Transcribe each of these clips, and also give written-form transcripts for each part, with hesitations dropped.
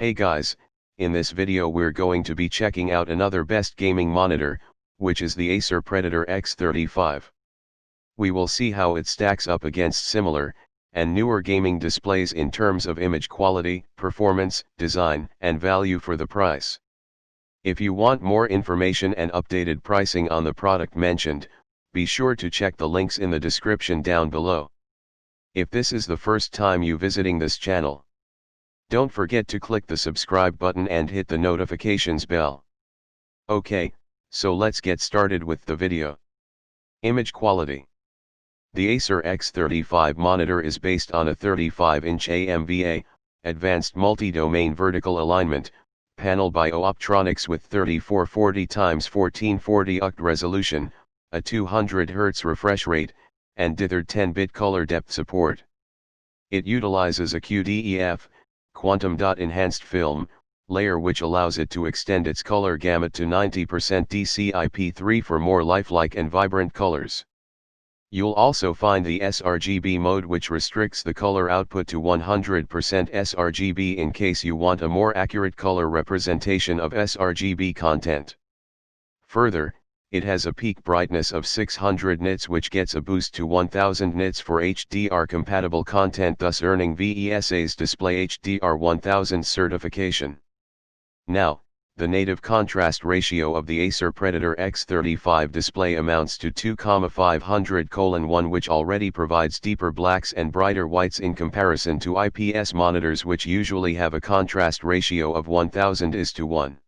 Hey guys, in this video we're going to be checking out another best gaming monitor, which is the Acer Predator X35. We will see how it stacks up against similar, and newer gaming displays in terms of image quality, performance, design, and value for the price. If you want more information and updated pricing on the product mentioned, be sure to check the links in the description down below. If this is the first time you visiting this channel, don't forget to click the subscribe button and hit the notifications bell. Okay, so let's get started with the video. Image quality. The Acer X35 monitor is based on a 35-inch AMVA, Advanced Multi-Domain Vertical Alignment, panel by Optronics with 3440x1440 UCT resolution, a 200 Hz refresh rate, and dithered 10-bit color depth support. It utilizes a QDEF, quantum dot enhanced film, layer which allows it to extend its color gamut to 90% DCI-P3 for more lifelike and vibrant colors. You'll also find the sRGB mode which restricts the color output to 100% sRGB in case you want a more accurate color representation of sRGB content. Further, it has a peak brightness of 600 nits which gets a boost to 1000 nits for HDR compatible content, thus earning VESA's Display HDR 1000 certification. Now, the native contrast ratio of the Acer Predator X35 display amounts to 2,500:1, which already provides deeper blacks and brighter whites in comparison to IPS monitors which usually have a contrast ratio of 1000:1.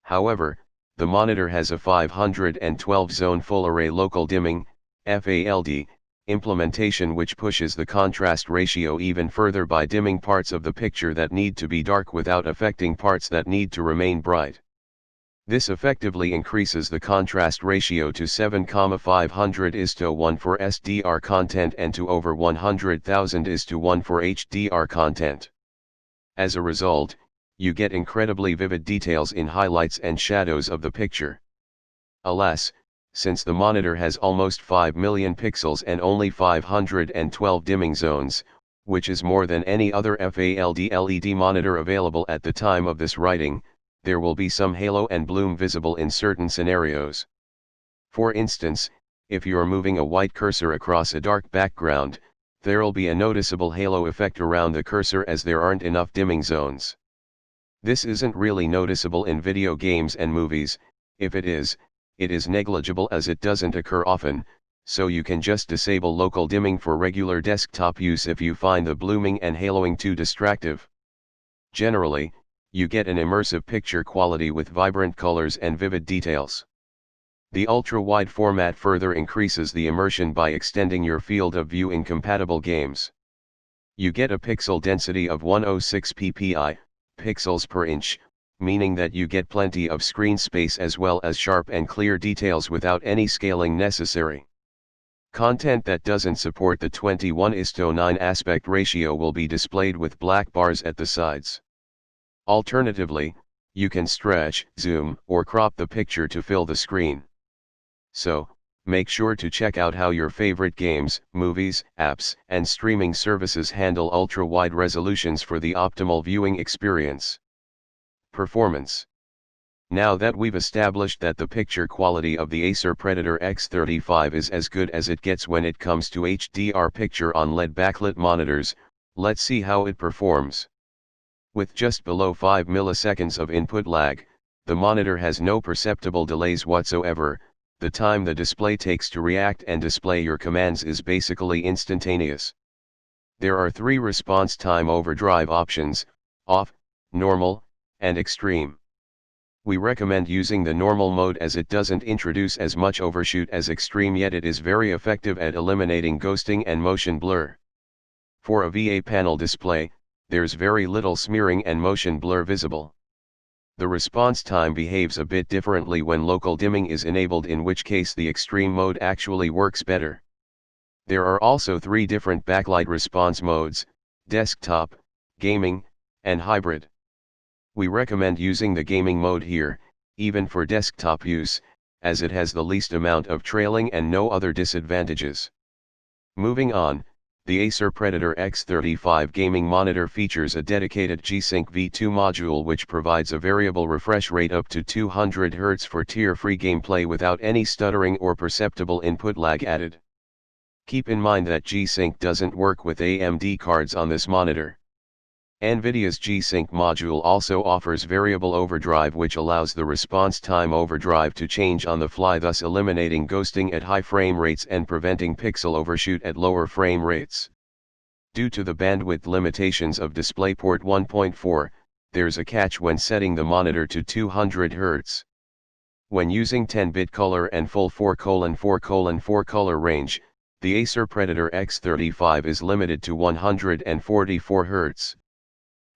However, the monitor has a 512-zone full array local dimming, FALD, implementation which pushes the contrast ratio even further by dimming parts of the picture that need to be dark without affecting parts that need to remain bright. This effectively increases the contrast ratio to 7,500:1 for SDR content and to over 100,000:1 for HDR content. As a result, you get incredibly vivid details in highlights and shadows of the picture. Alas, since the monitor has almost 5 million pixels and only 512 dimming zones, which is more than any other FALD LED monitor available at the time of this writing, there will be some halo and bloom visible in certain scenarios. For instance, if you're moving a white cursor across a dark background, there'll be a noticeable halo effect around the cursor as there aren't enough dimming zones. This isn't really noticeable in video games and movies. If it is negligible as it doesn't occur often, so you can just disable local dimming for regular desktop use if you find the blooming and haloing too distractive. Generally, you get an immersive picture quality with vibrant colors and vivid details. The ultra-wide format further increases the immersion by extending your field of view in compatible games. You get a pixel density of 106 ppi, pixels per inch, meaning that you get plenty of screen space as well as sharp and clear details without any scaling necessary. Content that doesn't support the 21:9 aspect ratio will be displayed with black bars at the sides. Alternatively, you can stretch, zoom, or crop the picture to fill the screen. So, make sure to check out how your favorite games, movies, apps, and streaming services handle ultra-wide resolutions for the optimal viewing experience. Performance. Now that we've established that the picture quality of the Acer Predator X35 is as good as it gets when it comes to HDR picture on LED backlit monitors, let's see how it performs. With just below 5 milliseconds of input lag, the monitor has no perceptible delays whatsoever. The time the display takes to react and display your commands is basically instantaneous. There are 3 response time overdrive options: off, normal, and extreme. We recommend using the normal mode as it doesn't introduce as much overshoot as extreme, yet it is very effective at eliminating ghosting and motion blur. For a VA panel display, there's very little smearing and motion blur visible. The response time behaves a bit differently when local dimming is enabled, in which case the extreme mode actually works better. There are also 3 different backlight response modes: desktop, gaming, and hybrid. We recommend using the gaming mode here, even for desktop use, as it has the least amount of trailing and no other disadvantages. Moving on, The Acer Predator X35 gaming monitor features a dedicated G-Sync V2 module which provides a variable refresh rate up to 200 Hz for tier-free gameplay without any stuttering or perceptible input lag added. Keep in mind that G-Sync doesn't work with AMD cards on this monitor. NVIDIA's G-Sync module also offers variable overdrive which allows the response time overdrive to change on the fly, thus eliminating ghosting at high frame rates and preventing pixel overshoot at lower frame rates. Due to the bandwidth limitations of DisplayPort 1.4, there's a catch when setting the monitor to 200 Hz. When using 10-bit color and full 4:4:4 color range, the Acer Predator X35 is limited to 144 Hz.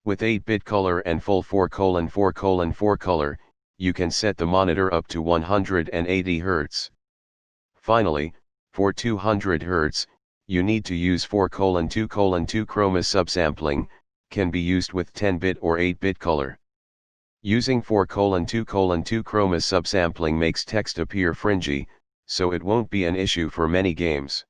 With 8-bit color and full 4:4:4 color, you can set the monitor up to 180 Hz. Finally, for 200 Hz, you need to use 4:2:2 chroma subsampling, can be used with 10-bit or 8-bit color. Using 4:2:2 chroma subsampling makes text appear fringy, so it won't be an issue for many games.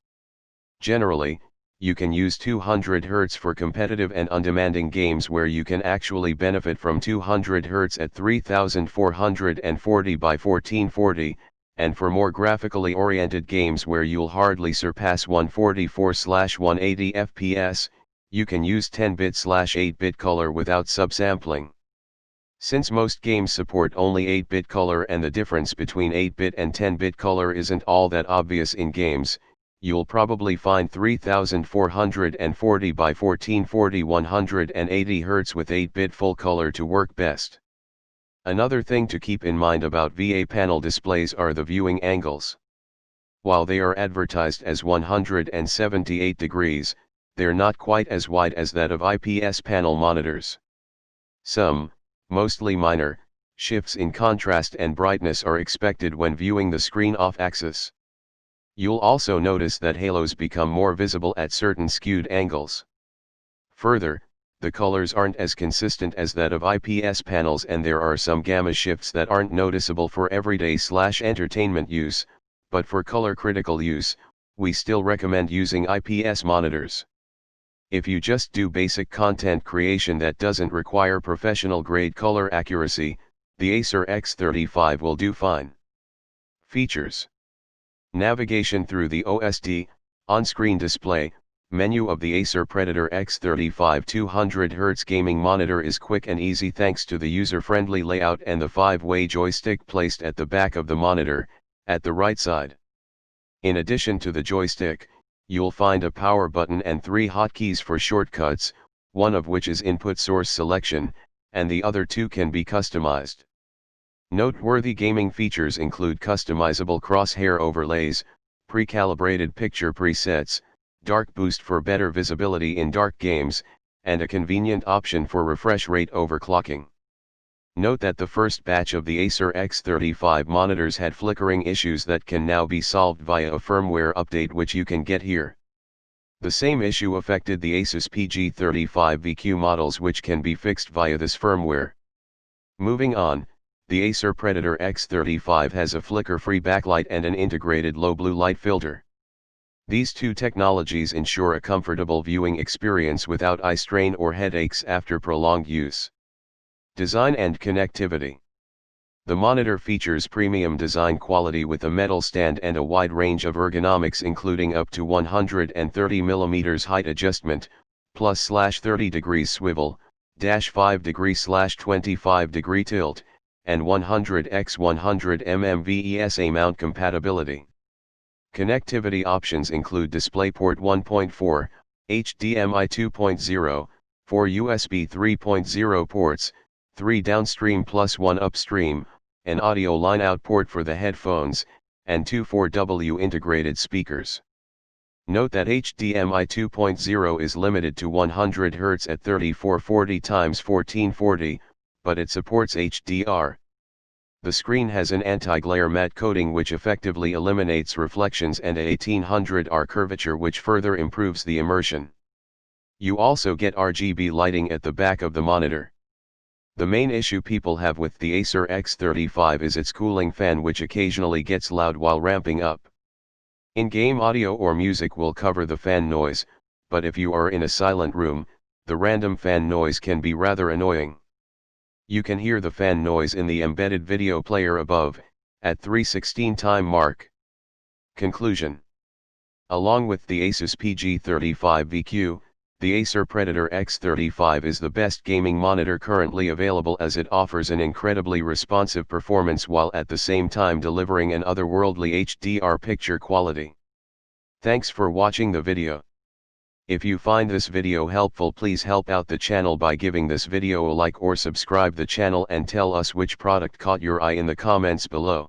Generally, you can use 200 Hz for competitive and undemanding games where you can actually benefit from 200 Hz at 3440 by 1440, and for more graphically oriented games where you'll hardly surpass 144/180 FPS, you can use 10-bit/8-bit color without subsampling. Since most games support only 8-bit color and the difference between 8-bit and 10-bit color isn't all that obvious in games, you'll probably find 3440 by 1440 180 Hz with 8-bit full color to work best. Another thing to keep in mind about VA panel displays are the viewing angles. While they are advertised as 178 degrees, they're not quite as wide as that of IPS panel monitors. Some, mostly minor, shifts in contrast and brightness are expected when viewing the screen off-axis. You'll also notice that halos become more visible at certain skewed angles. Further, the colors aren't as consistent as that of IPS panels and there are some gamma shifts that aren't noticeable for everyday/entertainment use, but for color-critical use, we still recommend using IPS monitors. If you just do basic content creation that doesn't require professional-grade color accuracy, the Acer X35 will do fine. Features: navigation through the OSD, on-screen display, menu of the Acer Predator X35 200 Hz gaming monitor is quick and easy thanks to the user-friendly layout and the 5-way joystick placed at the back of the monitor, at the right side. In addition to the joystick, you'll find a power button and 3 hotkeys for shortcuts, one of which is input source selection, and the other 2 can be customized. Noteworthy gaming features include customizable crosshair overlays, pre-calibrated picture presets, dark boost for better visibility in dark games, and a convenient option for refresh rate overclocking. Note that the first batch of the Acer X35 monitors had flickering issues that can now be solved via a firmware update which you can get here. The same issue affected the Asus PG35 VQ models which can be fixed via this firmware. Moving on, the Acer Predator X35 has a flicker-free backlight and an integrated low blue light filter. These two technologies ensure a comfortable viewing experience without eye strain or headaches after prolonged use. Design and connectivity. The monitor features premium design quality with a metal stand and a wide range of ergonomics including up to 130 mm height adjustment, +/30 degrees swivel, -5 degree/25 degree tilt, and 100x100 mm VESA mount compatibility. Connectivity options include DisplayPort 1.4, HDMI 2.0, 4 USB 3.0 ports, 3 downstream plus 1 upstream, an audio line out port for the headphones, and 2 4W integrated speakers. Note that HDMI 2.0 is limited to 100 Hz at 3440 x 1440, but it supports HDR. The screen has an anti-glare matte coating which effectively eliminates reflections and a 1800R curvature which further improves the immersion. You also get RGB lighting at the back of the monitor. The main issue people have with the Acer X35 is its cooling fan which occasionally gets loud while ramping up. In-game audio or music will cover the fan noise, but if you are in a silent room, the random fan noise can be rather annoying. You can hear the fan noise in the embedded video player above, at 3:16 time mark. Conclusion. Along with the Asus PG35 VQ, the Acer Predator X35 is the best gaming monitor currently available, as it offers an incredibly responsive performance while at the same time delivering an otherworldly HDR picture quality. Thanks for watching the video. If you find this video helpful, please help out the channel by giving this video a like or subscribe the channel and tell us which product caught your eye in the comments below.